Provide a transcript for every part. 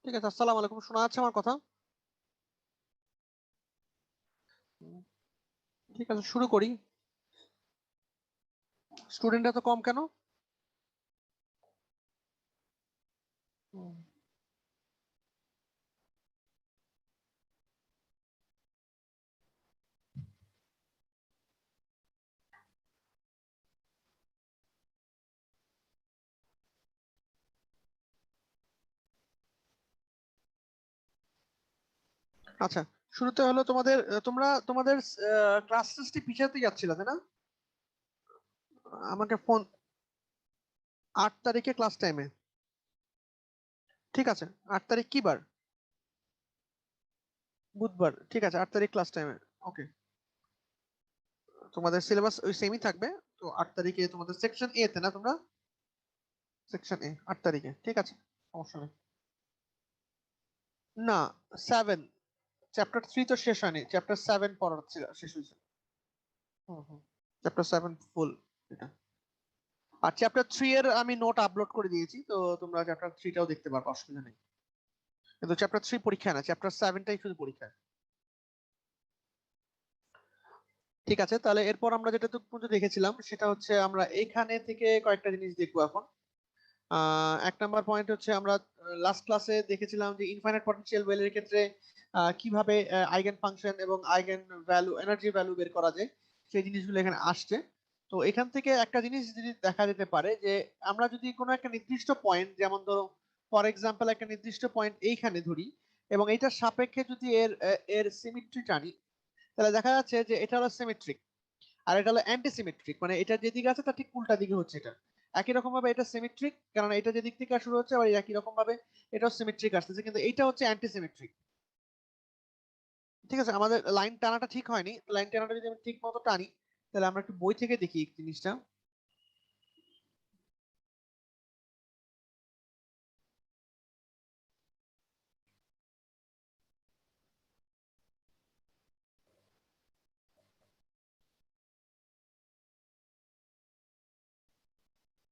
ঠিক আছে, আসসালামু আলাইকুম। শোনা যাচ্ছে আমার কথা? ঠিক আছে, শুরু করি। স্টুডেন্টরা তো কম কেন? হুম, আচ্ছা, শুরুতে হলো তোমাদের তোমরা তোমাদের ক্লাস টেস্টে পিছাতে যাচ্ছিল তাই না? আমাকে ফোন 8 তারিখে ক্লাস টাইমে। ঠিক আছে, 8 তারিখ কি বার? বুধবার। ঠিক আছে, 8 তারিখ ক্লাস টাইমে। ওকে, তোমাদের সিলেবাস ওই সেমই থাকবে। তো 8 তারিখে তোমাদের সেকশন এ তে না তোমরা? সেকশন এ 8 তারিখে, ঠিক আছে, সমস্যা নেই। না, 7, চ্যাপ্টার 3 তো শেষ হয়নি, চ্যাপ্টার 7 পড়ার ছিল, শেষ হয়েছে। হুম হুম, চ্যাপ্টার 7 ফুল এটা। আর চ্যাপ্টার 3 এর আমি নোট আপলোড করে দিয়েছি, তো তোমরা চ্যাপ্টার 3টাও দেখতে পারবে, অসুবিধা নেই। কিন্তু চ্যাপ্টার 3 পরীক্ষা না, চ্যাপ্টার 7টাই শুধু পরীক্ষা। ঠিক আছে, তাহলে এরপর আমরা যেটা পর্যন্ত দেখেছিলাম সেটা হচ্ছে আমরা এইখানে থেকে কয়েকটা জিনিস দেখবো এখন। 1 নাম্বার পয়েন্ট হচ্ছে আমরা লাস্ট ক্লাসে দেখেছিলাম যে ইনফাইনাইট পটেনশিয়াল ওয়েলের ক্ষেত্রে কিভাবে আইগেন ফাংশন এবং আইগেন ভ্যালু, এনার্জি ভ্যালু বের করা যায়, সেই জিনিসগুলো এখানে আসছে। তো এখান থেকে একটা জিনিস যদি দেখা যেতে পারে যে আমরা যদি কোনো একটা নির্দিষ্ট পয়েন্ট, যেমন ধরো ফর এক্সাম্পল একটা নির্দিষ্ট পয়েন্ট এইখানে ধরি এবং এইটার সাপেক্ষে যদি এর সিমিট্রি টানি, তাহলে দেখা যাচ্ছে যে এটা হলো সিমেট্রিক আর এটা হলো অ্যান্টিসিমেট্রিক, মানে এটা যেদিকে আছে তার ঠিক উল্টা দিকে হচ্ছে এটা। একই রকম ভাবে এটা সিমেট্রিক, কারণ এটা যেদিক থেকে শুরু হচ্ছে আবার একই রকম ভাবে এটাও সিমেট্রিক আসতেছে, কিন্তু এইটা হচ্ছে অ্যান্টিসিমেট্রিক। ঠিক আছে, আমাদের লাইন টানাটা ঠিক হয়নি। লাইন টানাটা যদি আমি ঠিক মতো টানি, তাহলে আমরা একটু বই থেকে দেখি এই জিনিসটা।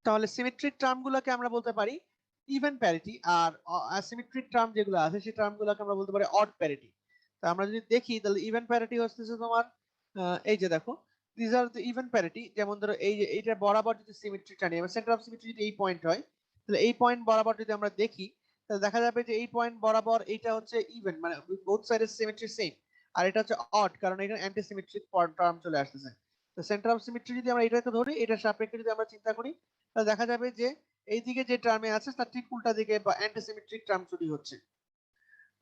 তাহলে সিমেট্রিক টার্ম গুলোকে আমরা বলতে পারি ইভেন প্যারিটি, আর অ্যাসিমেট্রিক টার্ম যেগুলো আছে সেই টার্ম গুলোকে আমরা বলতে পারি অড প্যারিটি। তো আমরা যদি দেখি তাহলে ইভেন প্যারিটি হচ্ছে তোমার এই যে দেখো, this are the even parity. যেমন ধরো এই যে এইটা বরাবর যদি সিমেট্রি টানি, এবার সেন্টার অফ সিমেট্রি যদি এই পয়েন্ট হয়, তাহলে এই পয়েন্ট বরাবর যদি আমরা দেখি, তাহলে দেখা যাবে যে এই পয়েন্ট বরাবর এইটা হচ্ছে ইভেন, মানে বোথ সাইডের সিমেট্রি সেম। আর এটা হচ্ছে অড, কারণ এখানে অ্যান্টি সিমেট্রিক টার্ম চলে আসতেছে। তো সেন্টার অফ সিমেট্রি যদি আমরা এটাকে ধরি, এটার সাপেক্ষে যদি আমরা চিন্তা করি, তাহলে দেখা যাবে যে এই দিকে যে টার্মে আছে তার ঠিক উল্টা দিকে বা অ্যান্টিসিমেট্রিক টার্ম চুরি হচ্ছে।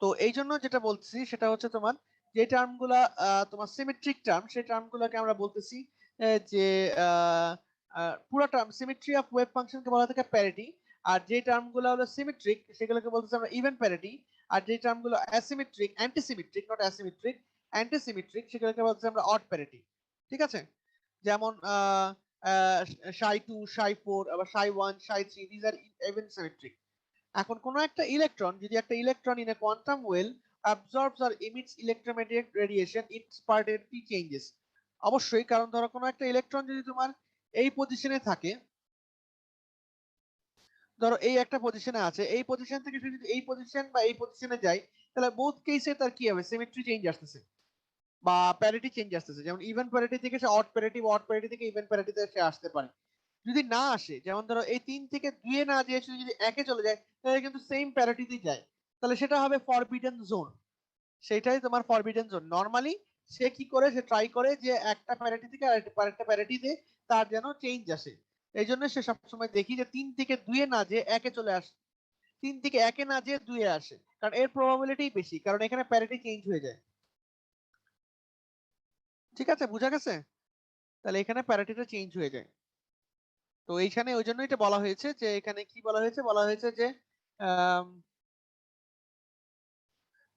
তো এই জন্য যেটা বলছি সেটা হচ্ছে তোমার যে টার্মগুলা তোমার সিমেট্রিক টার্ম, সেই টার্মগুলোকে আমরা বলতেছি যে পুরো টার্ম সিমেট্রি অফ ওয়েভ ফাংশনকে বলা থাকে প্যারিটি। আর যে টার্মগুলো হলো সিমেট্রিক সেগুলোকে বলতেছি আমরা ইভেন প্যারিটি। আর যে টার্মগুলো asymmetric, antisymmetric not asymmetric, antisymmetric, সেগুলোকে বলতেছি আমরা অড প্যারিটি। ঠিক আছে, যেমন সাই 2, সাই 4, আবার সাই 1, সাই 3, দিজ আর ইভেন সিমেট্রিক। এখন কোন একটা ইলেকট্রন, যদি একটা electron in a quantum well absorbs or emits electromagnetic radiation, its polarity changes। অবশ্যই, কারণ ধরো কোনো একটা ইলেকট্রন যদি তোমার এই পজিশনে থাকে, ধরো এই একটা পজিশনে আছে, এই পজিশন থেকে সে যদি এই পজিশন বা এই পজিশনে যায়, তাহলে বোথ কেসে তার কি হবে, সিমেট্রি চেঞ্জ আসতেছে বা প্যারিটি চেঞ্জ আসতেছে। যেমন ইভেন প্যারিটি থেকে সে অড প্যারিটি, বা অড প্যারিটি থেকে ইভেন প্যারিটিতে সে আসতে পারে। যদি না আসে, যেমন ধরো এই 3 থেকে 2 না যেয়ে সে যদি একে চলে যায়, তাহলে কিন্তু সেম প্যারিটিতেই যায়, তাহলে সেটা হবে ফরবিডেন জোন। সেটাই তোমার ফরবিডেন জোন। নর্মালি সে কি করে, সে ট্রাই করে যে একটা প্যারিটি থেকে আরেকটা প্যারিটিতে তার যেন চেঞ্জ আসে। এই জন্য সে সবসময় দেখি যে 3 থেকে 2 না যে একে চলে আসে, 3 থেকে 1 না যে 2 আসে, কারণ এর প্রবাবিলিটি বেশি, কারণ এখানে প্যারিটি চেঞ্জ হয়ে যায়। ঠিক আছে, বুঝা গেছে? তাহলে এখানে প্যারিটিটা চেঞ্জ হয়ে যায়। তো এইখানে ওই জন্য এটা বলা হয়েছে যে এখানে কি বলা হয়েছে, বলা হয়েছে যে আম,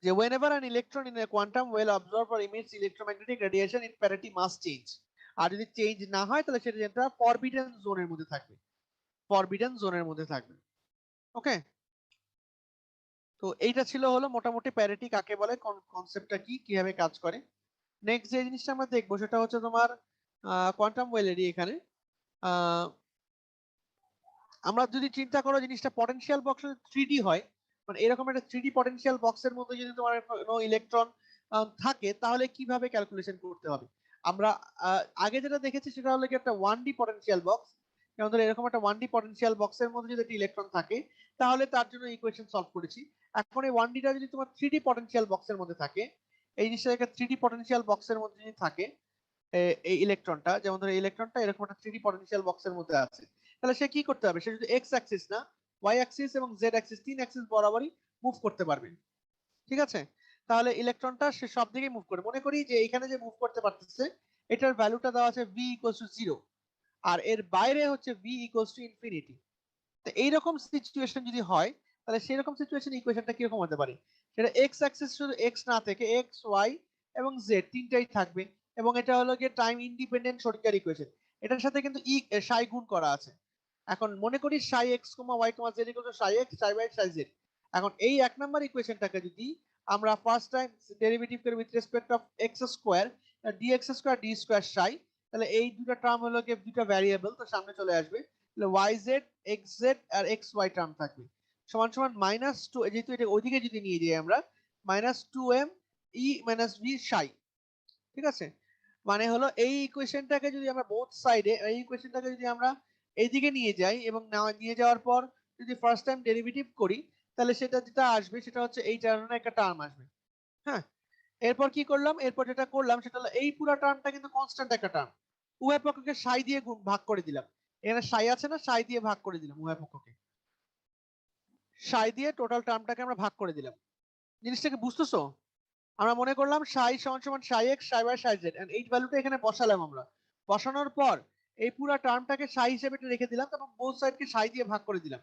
যে whenever an electron in a quantum well absorb or emits electromagnetic radiation in parity must change। আর যদি চেঞ্জ না হয় তাহলে সেটা যেটা ফরবিডেন জোনের মধ্যে থাকবে, ফরবিডেন জোনের মধ্যে থাকবে। ওকে, তো এইটা ছিল হলো মোটামুটি প্যারিটি কাকে বলে, কনসেপ্টটা কি, কিভাবে কাজ করে। নেক্সট যে জিনিসটা আমরা দেখবো সেটা হচ্ছে তোমার কোয়ান্টাম ওয়েলেরই এখানে আহ, আমরা যদি চিন্তা করো জিনিসটা পটেনশিয়াল বক্স 3D হয়, মানে এরকম একটা 3D পটেনশিয়াল বক্সের মধ্যে যদি তোমার কোনো ইলেকট্রন থাকে তাহলে কিভাবে ক্যালকুলেশন করতে হবে। আমরা আগে যেটা দেখেছি সেটা হলো কি একটা 1D পটেনশিয়াল বক্স। যেমন ধরো এরকম একটা 1D পটেনশিয়াল বক্সের মধ্যে যদি একটা ইলেকট্রন থাকে তাহলে তার জন্য ইকুয়েশন সলভ করেছি। এখন এই 1Dটা যদি তোমার 3D পটেনশিয়াল বক্সের মধ্যে থাকে, এই জিনিসটা একটা 3D পটেনশিয়াল বক্সের মধ্যে যদি থাকে এই ইলেকট্রনটা, যেমন ধরো ইলেকট্রনটা এরকম একটা 3D পটেনশিয়াল বক্সের মধ্যে আছে, তাহলে সে কি করতে হবে? সে যদি এক্স অ্যাক্সিস না, ওয়াই অ্যাক্সিস এবং জেড অ্যাক্সিস, তিন অ্যাক্সিস বরাবরই মুভ করতে পারবে। ঠিক আছে? তাহলে ইলেকট্রনটা সে সব দিকে মুভ করে। মনে করি যে এখানে যে মুভ করতে পারতেছে এটার ভ্যালুটা দেওয়া আছে v = 0, আর এর বাইরে হচ্ছে v = ইনফিনিটি। তো এইরকম সিচুয়েশন যদি হয় তাহলে সেই রকম সিচুয়েশন ইকুয়েশনটা কিরকম হতে পারে? সেটা এক্স অ্যাক্সিস শুধু এক্স না থেকে এক্স, ওয়াই এবং জেড তিনটাই থাকবে, এবং এটা হলো গিয়ে টাইম ইন্ডিপেন্ডেন্ট শ্রোডিঙ্গার ইকুয়েশন। এটার সাথে কিন্তু সাই গুণ করা আছে। এখন মনে করি psi x comma Y comma Z equal to psi x, psi y, psi z. এখন এই এক নাম্বার ইকুয়েশনটাকে যদি আমরা ফার্স্ট টাইম ডেরিভেটিভ করি with respect of x square dx square d square psi, তাহলে এই দুটো টার্ম হলো গিয়ে দুটো ভ্যারিয়েবল, তো সামনে চলে আসবে। তাহলে ওয়াই জেড এক্স জেড আর এক্স ওয়াই টার্ম থাকবে সমান সমান -2, যেহেতু এটা ওইদিকে যদি নিয়ে যাই আমরা, -2m ই মাইনাস ভি সাই। ঠিক আছে? মানে হলো এই ইকুয়েশনটাকে যদি আমরা বোথ সাইডে, এই ইকুয়েশনটাকে যদি আমরা এইদিকে নিয়ে যাই এবং নিয়ে যাওয়ার পর যদি ফার্স্ট টাইম ডেরিভেটিভ করি, তাহলে সেটা যেটা আসবে সেটা হচ্ছে এই ধরনের একটা টার্ম আসবে। হ্যাঁ, এরপর কি করলাম? এরপর যেটা করলাম সেটা হলো এই পুরো টার্মটা কিন্তু কনস্ট্যান্ট একটা টার্ম, উভয় পক্ষকে সাই দিয়ে ভাগ করে দিলাম। এখানে সাই আছে না, সাই দিয়ে ভাগ করে দিলাম উভয় পক্ষকে, সাই দিয়ে টোটাল টার্মটাকে আমরা ভাগ করে দিলাম। জিনিসটাকে বুঝতেছো? আমরা মনে করলাম সাই সমান সমান সাই x, psi y, psi Z, and এই ভ্যালুটা এখানে বসালাম আমরা। বসানোর পর এই পুরো টার্মটাকে সাই হিসেবে রেখে দিলাম, তারপর বোথ সাইডকে সাই দিয়ে ভাগ করে দিলাম।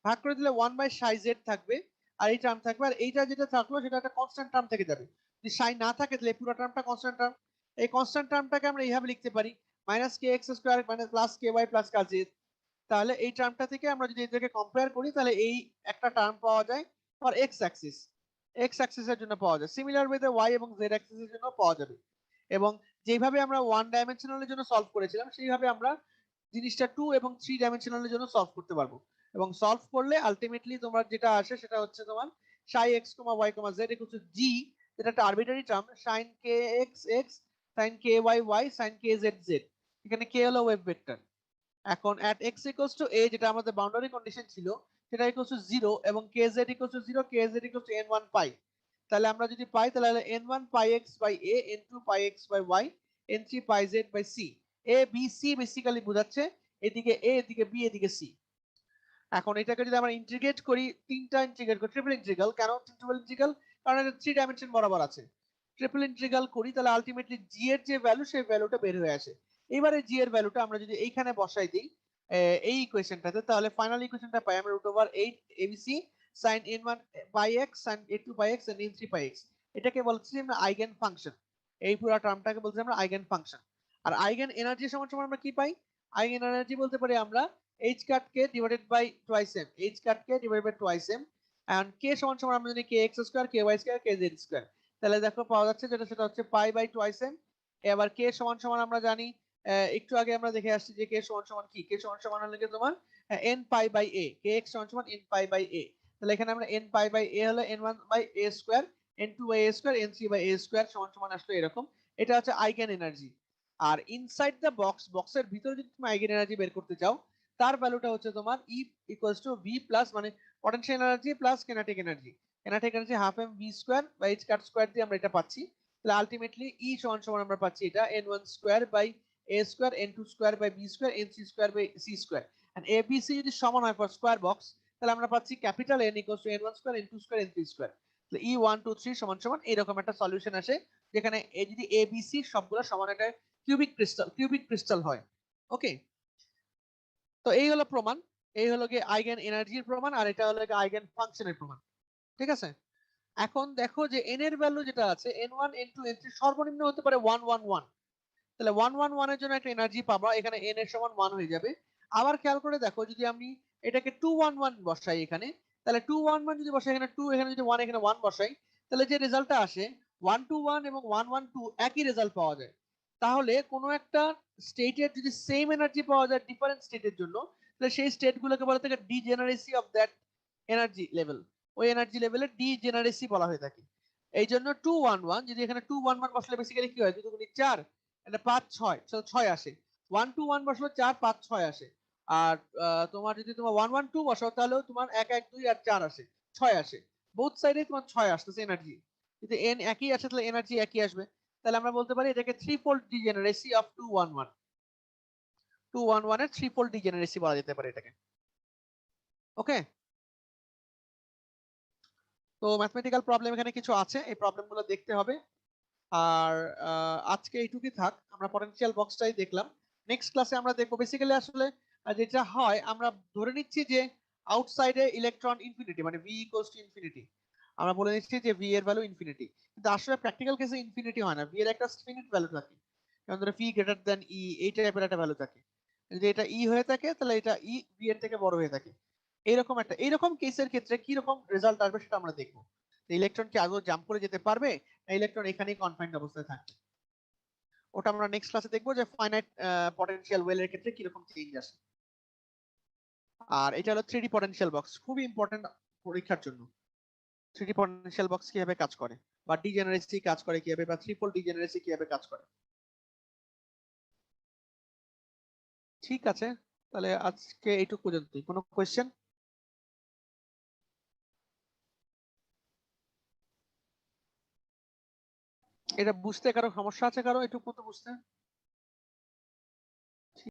ভাগ করে দিলে 1/সাই জেড থাকবে, আর এই টার্ম থাকবে, আর এইটা যেটা থাকলো সেটা একটা কনস্ট্যান্ট টার্ম থেকে যাবে। যদি সাই না থাকে তাহলে পুরো টার্মটা কনস্ট্যান্ট টার্ম। এই কনস্ট্যান্ট টার্মটাকে আমরা এইভাবে লিখতে পারি -kx² +ky+kz। তাহলে এই টার্মটা থেকে আমরা যদি এদেরকে কম্পেয়ার করি তাহলে এই একটা টার্ম পাওয়া যায় ফর এক্স অ্যাক্সিসের জন্য পাওয়া যায়, সিমিলার ওয়েতে ওয়াই এবং জেড অ্যাক্সিসের জন্য পাওয়া যাবে। এবং যেভাবে আমরা 1 ডাইমেনশনালের জন্য সলভ করেছিলাম সেইভাবে আমরা জিনিসটা 2 এবং 3 ডাইমেনশনালের জন্য সলভ করতে পারবো। এবং সলভ করলে আলটিমেটলি তোমার যেটা আসে সেটা হচ্ছে তোমার psi x comma Y comma Z equal to G, যেটা একটা arbitrary term, sine K X X, sine K Y Y, sine K Z Z. এখানে কে হলো ওয়েভ ভেক্টর। এখন at x equals to a, যেটা আমাদের boundary condition ছিল, সেটা equal to 0 এবং kz equal to 0, kz equal to n1 pi. তাহলে আমরা যদি পাই তাহলে n1 pi x by a, n2 pi x by y, n3 pi z by c। a b c basically বোঝাচ্ছে এদিকে a, এদিকে b, এদিকে c। এখন এটাকে যদি আমরা ইন্টিগ্রেট করি, তিনটা ইন্টিগ্রেট করি, ট্রিপল ইন্টিগ্রাল। কেন ট্রিপল ইন্টিগ্রাল? কারণ এটা 3 ডাইমেনশন বরাবর আছে। ট্রিপল ইন্টিগ্রাল করি তাহলে আলটিমেটলি জি এর যে ভ্যালু সেই ভ্যালুটা বের হয়ে আসে। এবারে জি এর ভ্যালুটা আমরা যদি এইখানে বসাই দিই এই ইকুয়েশনটাতে, তাহলে ফাইনাল ইকুয়েশনটা পাই আমরা √8 abc sin n1 pi x sin n2 pi x and n3 pi x। এটাকে বলছি আমরা আইগেন ফাংশন। এই পুরো টার্মটাকে বলছি আমরা আইগেন ফাংশন। আর আইগেন এনার্জি সমান সমান আমরা কি পাই? আইগেন এনার্জি বলতে পারি আমরা h cut k divided by twice m, h cut k divided by twice m, and k সমান সমান আমরা জানি kx square, ky square, kz square. তাহলে দেখো পাওয়া যাচ্ছে যেটা সেটা হচ্ছে পাই বাই twice m। এবার k সমান সমান আমরা জানি, একটু আগে আমরা দেখে আসছি যে k সমান সমান কি, k সমান সমান হলো কি তোমার n pi by a, kx সমান সমান n পাই বাই a। তাহলে এখানে আমরা n পাই বাই a হলো n1 by a square, n2 by a square, n3 by a square সমান সমান আসলে এরকম। এটা হচ্ছে আইগেন এনার্জি। আর ইনসাইড দ্য বক্স, বক্সের ভিতরে যদি তুমি আইগেন এনার্জি বের করতে চাও, তার ভ্যালুটা হচ্ছে তোমার E equals to V plus, মানে potential energy plus kinetic energy. Kinetic energy half M V square by H cut square দিয়ে আমরা এটা পাচ্ছি। তাহলে আলটিমেটলি E সমান সমান আমরা পাচ্ছি এটা n1 square by a square, n2 square by b square, n3 square by c square. And a b c যদি সমান হয় ফর স্কয়ার বক্স, তাহলে আমরা পাচ্ছি capital N equals to n1 square, n2 square, n3 square. তাহলে E1 2 3 সমান সমান এরকম একটা সলিউশন আসে, যেখানে যদি a b c সবগুলো সমান একটা কিউবিক ক্রিস্টাল হয়। ওকে, তো এই হলো প্রমাণ। এই হলো গিয়ে আইগেন এনার্জির প্রমাণ, আর এটা হলো গিয়ে আইগেন ফাংশনের প্রমাণ। ঠিক আছে? এখন দেখো যে n এর ভ্যালু যেটা আছে n1 n2 n3 সর্বনিম্ন হতে পারে 1 1 1। তাহলে 1 1 1 এর জন্য একটা এনার্জি পাবো, এখানে n এর সমান 1 হয়ে যাবে। আবার খেয়াল করে দেখো যদি আমি এটাকে 2 1 1 বসাই এখানে, তাহলে 2 1 1 যদি বসাই এখানে 2, এখানে যদি 1, এখানে 1 বসাই, তাহলে যে রেজাল্টটা আসে 1 2 1 এবং 1 1 2 একই রেজাল্ট পাওয়া যায়। তাহলে কোনো একটা স্টেটের যদি সেম এনার্জি পাওয়া যায় ডিফারেন্ট স্টেটের জন্য, তাহলে সেই স্টেটগুলোকে বলা থাকে ডিজেনারেসি অফ দ্যাট এনার্জি লেভেল। ওই এনার্জি লেভেলের ডিজেনারেসি বলা হয়ে থাকে। এই জন্য 211, যদি এখানে 211 বসলে বেসিক্যালি কি হয়, 2 দুগুণে 4, এটা 5 6, 6 আসে। 121 বসলে 4 5 6 আসে। আর তোমার যদি তোমার 112 বসাও তাহলেও তোমার 1 1 2 আর 4 আসে, 6 আসে। বোথ সাইডে তোমার 6 আসতেছে এনার্জি। যদি এন একই আসে তাহলে এনার্জি একই আসবে। তাহলে আমরা বলতে পারি এটাকে থ্রি ফোল্ড ডিজেনারেসি অফ 211। 211 এর থ্রি ফোল্ড ডিজেনারেসি বলা যেতে পারে এটাকে। ওকে, তো ম্যাথমেটিক্যাল প্রবলেম এখানে কিছু আছে, এই প্রবলেমগুলো দেখতে হবে। আর আজকে এইটুকুই থাক, আমরা পটেনশিয়াল বক্সটাই দেখলাম। নেক্সট ক্লাসে আমরা দেখবো বেসিক্যালি আসলে যেটা হয়, আমরা ধরে নিচ্ছি যে আউটসাইডে ইলেকট্রন ইনফিনিটি, মানে ভি ইকুয়ালস টু ইনফিনিটি। আমরা বলে নিচ্ছি যে ভি এর ভ্যালু ইনফিনিটি, কিন্তু আসলে প্র্যাকটিক্যাল কেসে ইনফিনিটি হয় না, ভি এর একটা ফিনিট ভ্যালু থাকে। যেমন ধরো ভি গ্রেটার দ্যান ই, এই টাইপের একটা ভ্যালু থাকে। যদি এটা ই হয়ে থাকে তাহলে এটা ই ভি এর থেকে বড় হয়ে থাকে। এইরকম কেসের ক্ষেত্রে কি রকম রেজাল্ট আসবে সেটা আমরা দেখবো। ইলেকট্রন কি আদৌ জাম্প করে যেতে পারবে, না ইলেকট্রন এখানেই কনফাইন্ড অবস্থায় থাকবে। ওটা আমরা নেক্সট ক্লাসে দেখবো যে ফাইনাইট পটেনশিয়াল ওয়েলের ক্ষেত্রে কিরকম চেঞ্জ আসে। আর এটা হলো 3D পটেনশিয়াল বক্স, খুবই ইম্পর্টেন্ট পরীক্ষার জন্য। 3D পটেনশিয়াল বক্স কিভাবে কাজ করে, বা ডিজেনারেসি কাজ করে কিভাবে, বা থ্রি ফোল্ড ডিজেনারেসি কিভাবে কাজ করে। ঠিক আছে, তাহলে আজকে এইটুকু পর্যন্তই। কোনো কোয়েশ্চেন? এটা বুঝতে কারো সমস্যা আছে, কারো এটুকু মতো বুঝতে?